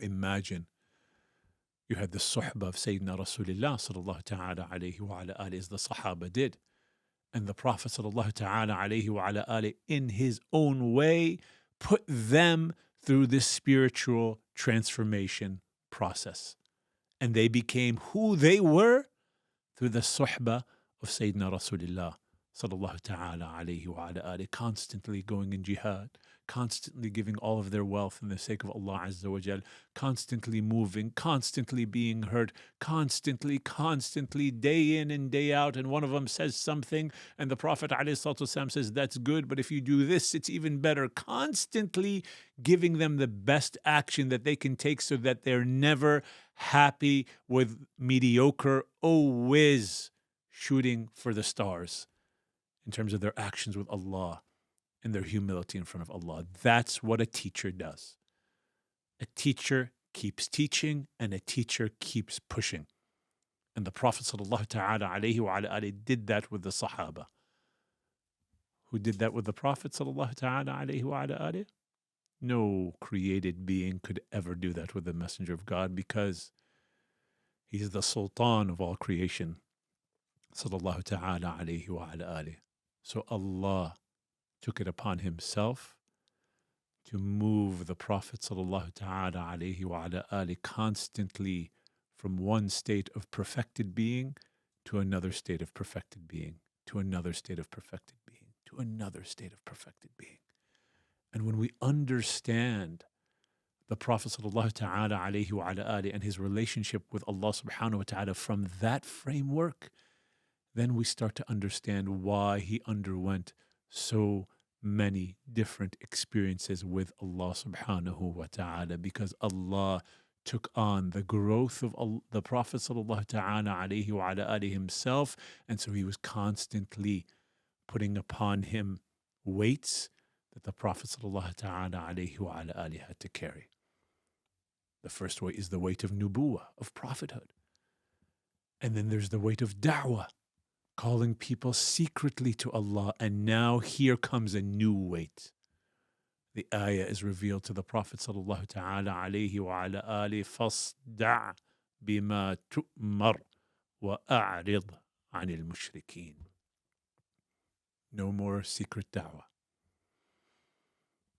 imagine you had the Suhba of Sayyidina Rasulullah sallallahu ta'ala alayhi wa ala alihi, as the Sahaba did. And the Prophet sallallahu ta'ala alayhi wa ala alihi, in his own way, put them through this spiritual transformation process. And they became who they were through the Suhba of Sayyidina Rasulullah sallallahu ta'ala alayhi wa ala alihi, constantly going in jihad, constantly giving all of their wealth in the sake of Allah Azza wa Jal, constantly moving, constantly being heard, constantly, day in and day out. And one of them says something, and the Prophet ﷺ says, that's good, but if you do this, it's even better. Constantly giving them the best action that they can take so that they're never happy with mediocre, always shooting for the stars in terms of their actions with Allah and their humility in front of Allah. That's what a teacher does. A teacher keeps teaching and a teacher keeps pushing. And the Prophet sallallahu ta'ala alayhi wa ala alihi did that with the Sahaba. Who did that with the Prophet sallallahu ta'ala alayhi wa ala alihi? No created being could ever do that with the Messenger of God, because he's the Sultan of all creation. Sallallahu ta'ala alayhi wa ala alihi. So Allah took it upon himself to move the Prophet sallallahu ta'ala alayhi wa ala alihi constantly from one state of perfected being to another state of perfected being, to another state of perfected being, to another state of perfected being. And when we understand the Prophet sallallahu ta'ala alayhi wa ala alihi and his relationship with Allah subhanahu wa ta'ala from that framework, then we start to understand why he underwent so many different experiences with Allah subhanahu wa ta'ala, because Allah took on the growth of the Prophet sallallahu ta'ala alayhi wa ala alihi himself, and so he was constantly putting upon him weights that the Prophet sallallahu ta'ala alayhi wa ala alihi had to carry. The first weight is the weight of nubuwah, of prophethood. And then there's the weight of da'wah, calling people secretly to Allah. And now here comes a new weight. The ayah is revealed to the Prophet sallallahu ta'ala alayhi wa ala alihi, فَاصْدَعْ بِمَا تُؤْمَرْ وَأَعْرِضْ عَنِ الْمُشْرِكِينَ. No more secret da'wah.